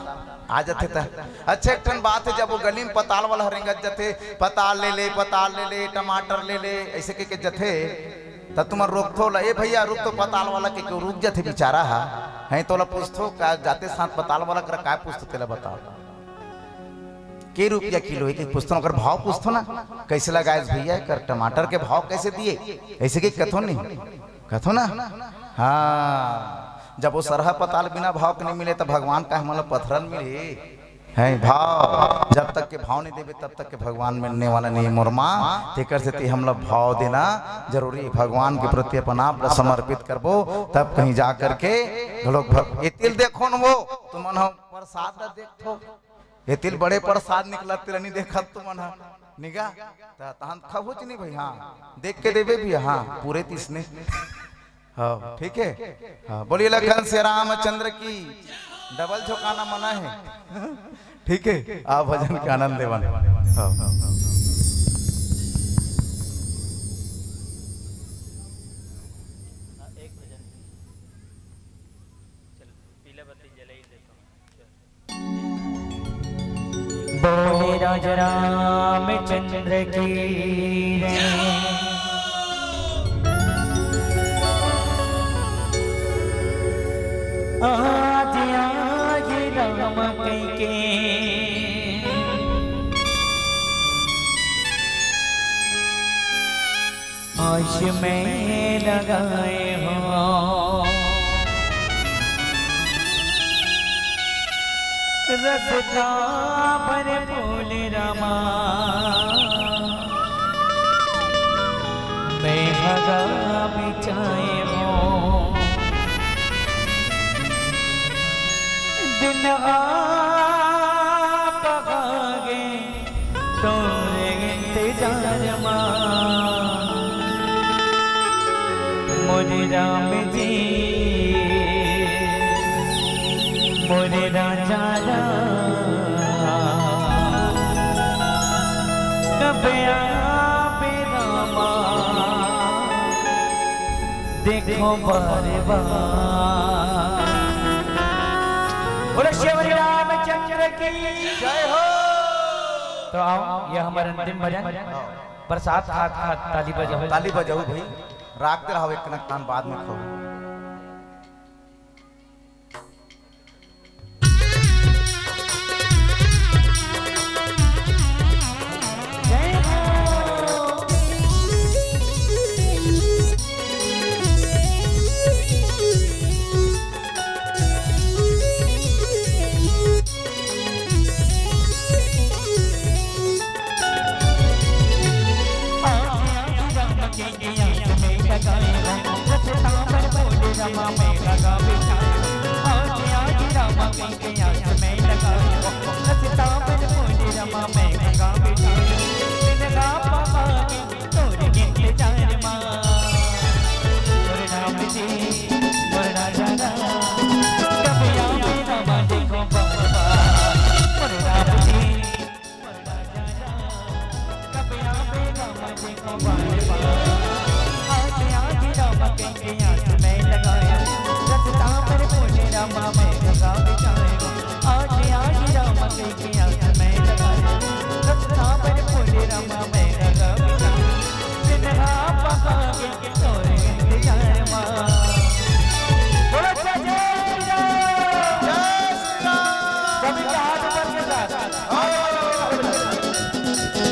आ जाते था। अच्छा एक ठन बात है जब वो गली में पताल वाला हरेंगत जाते पताल ले टमाटर ले ले ऐसे के जथे त तुम रोक थो ए भैया रुक तो पताल वाला के क्यों रुक जाते बेचारा है तो पूछथो का जाते साथ पताल वाला कर का पूछतो तेला बताओ के रुपया किलो है कि पूछतो अगर भाव पूछतो ना कैसे लगाए भैया कर टमाटर के भाव कैसे दिए ऐसे के कथो नहीं कथो ना हाँ जब वो सरहा पताल बिना भाव के नहीं मिले तो भगवान का मतलब पत्थरन मिले है भाव जब तक के भाव नहीं देवे तब तक के भगवान मिलने वाला नहीं मोरमा तेकर से हम लोग भाव देना जरूरी भगवान के प्रति अपन आप समर्पित करबो तब कहीं जा करके लोग ये तिल देखो न वो तुमन हम प्रसाद देखो ये तिल बड़े प्रसाद निकला तेरा नहीं देखा तुमन निगा तहन खबुच नहीं भाई हाँ देख के देवे भी हाँ पूरे तीसने हाँ ठीक है हाँ बोलिए लखन से रामचंद्र की डबल झोंकाना मना है ठीक है आप भजन के आनंद लेवन बोले राजा रामचंद्र की आज आज राम के आश में लगाए हो रसदा पर फूल रमा मैं भगा बिछाए हो दिन आप आगे तोरे इंतजार मोरे राम जी मोरे राजा कब आवे रामा देखो बारे बार बोले श्री रामचंद्र की जय हो। तो आओ यह हमारा अंतिम भजन प्रसाद खात ताली बजाओ भाई राखते रहो एक कान बाद में खो लगाए रचता पर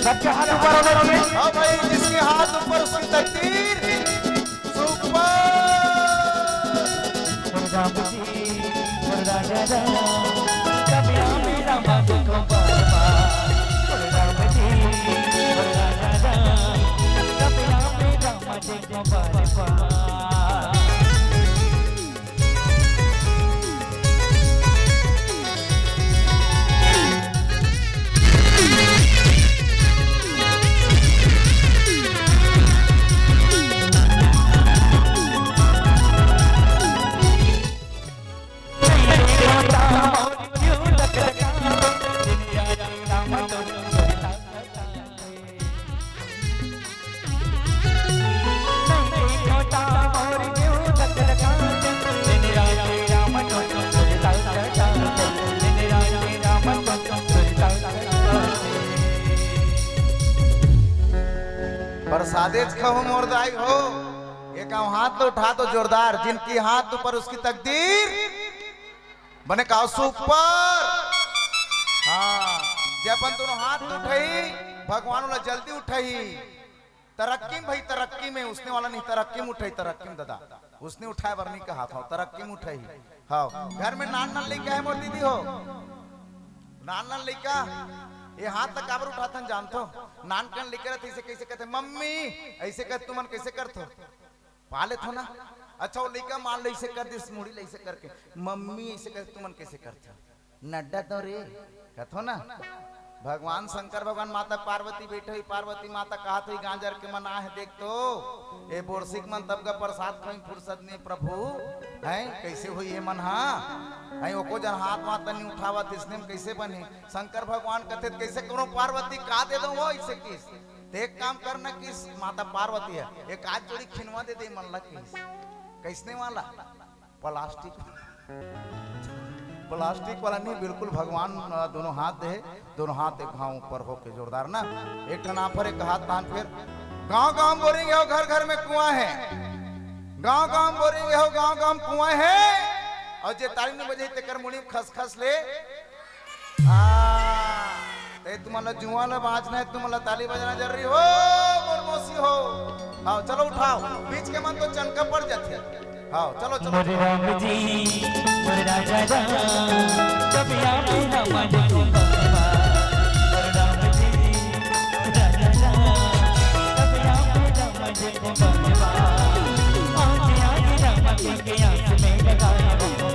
सबके हाथ ऊपर होने चाहिए। हाँ भाई, जिसके हाथ ऊपर उसकी तकदीर सुपर। राम जी राजा कभी मेरा मन को बाबा राम जी राजा कभी मेरा मन को बाबा। प्रसादेज खहो मोरदाई हो, एक हाथ तो उठा दो जोरदार, जिनकी हाथ ऊपर उसकी तकदीर बने कहो सुपर। हाँ, जब अपन दोनों हाथ उठाई भगवान वाला जल्दी उठाई तरक्की में भाई, तरक्की में उसने वाला नहीं, तरक्की में उठाई, तरक्की में दादा उसने उठाया वरनी का हाथ हो, तरक्की में उठाई। हाँ, घर में नान नान लेके है मोर दीदी हो, नान नान लेका ये हाथ तक काबर उठातन जानतो, नान कन लेकर ऐसे कैसे कहते मम्मी, ऐसे कहते तुमन कैसे करते पाले थो ना। अच्छा वो लेका मान ले ऐसे कर दिस मुड़ी ले ऐसे करके मम्मी ऐसे कहते तुमन कैसे करते नड्डा तो रे कथो ना। भगवान शंकर भगवान माता पार्वती बैठे हुई, पार्वती माता कहा थी गांजर के मना है देख तो ये बोरसिक मन तब का प्रसाद कहीं फुर्सत नहीं प्रभु हैं कैसे हुई है मन। हाँ हैं ओको जन हाथ माता नहीं उठावा इसने कैसे बने। शंकर भगवान कहते कैसे करो पार्वती का दे दो वो ऐसे किस एक काम करना किस माता पार्वती है एक आज जोड़ी खिनवा दे दे मन लग कैसने वाला प्लास्टिक, प्लास्टिक वाला नहीं बिल्कुल भगवान दोनों हाथ दे, दोनों हाथ एक घाव ऊपर होके जोरदार ना, एक ठना पर एक हाथ तान फिर गांव गांव बोरेंगे हो, घर घर में कुआं है, गांव गांव बोरेंगे हो, गांव गांव कुआं है। और जे ताली में बजे ते कर मुड़ी खस खस ले ते तुम्हारा जुआ ला बाजना है, तुम्हारा ताली बजाना जरूरी हो मोरमोसी हो। हाँ चलो उठाओ, बीच के मन तो चनका पड़ जाती है। हाँ चलो चलो मोरे राम जी मोरे राजा कभी मेरा मन को बाबा मोरे राम जी राजा कभी मेरा मन को बाबा। आज राम के आंख में लगाया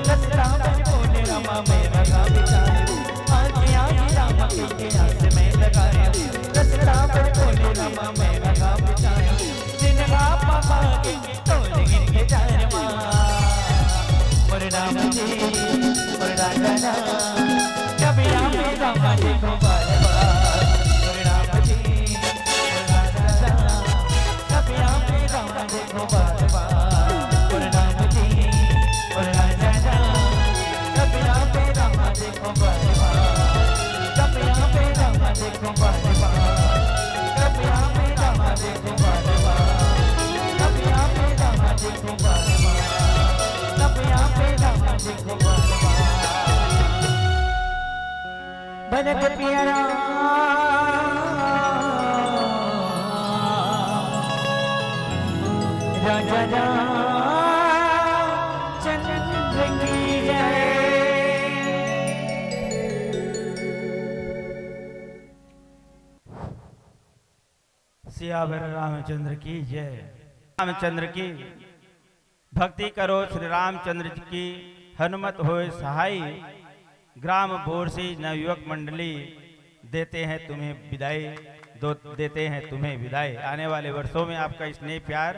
रसरा बोले रामा मेरा राम बिचारे। आज राम के आंख में लगाया रसरा बोले रामा मेरा राम बिचारे। दिन रात पापा के तोड़ गिर जाए मोरे राम जी मोरे राजा कभी मेरा मन को बाबा मोरे राम जी मोरे राजा कभी मेरा मन को बाबा मोरे राम जी मोरे राजा कभी मेरा मन को बाबा कभी मेरा मन को बाबा कभी मेरा मन को बाबा कभी मेरा मन को बाबा भजत प्यारा राजा चंद्र की जय। सियावर रामचंद्र की जय। रामचंद्र की भक्ति करो, श्री रामचंद्र जी की हनुमत होए सहाय। ग्राम बोरसी नवयुवक मंडली देते हैं तुम्हें विदाई, देते हैं तुम्हें विदाई। आने वाले वर्षों में आपका स्नेह प्यार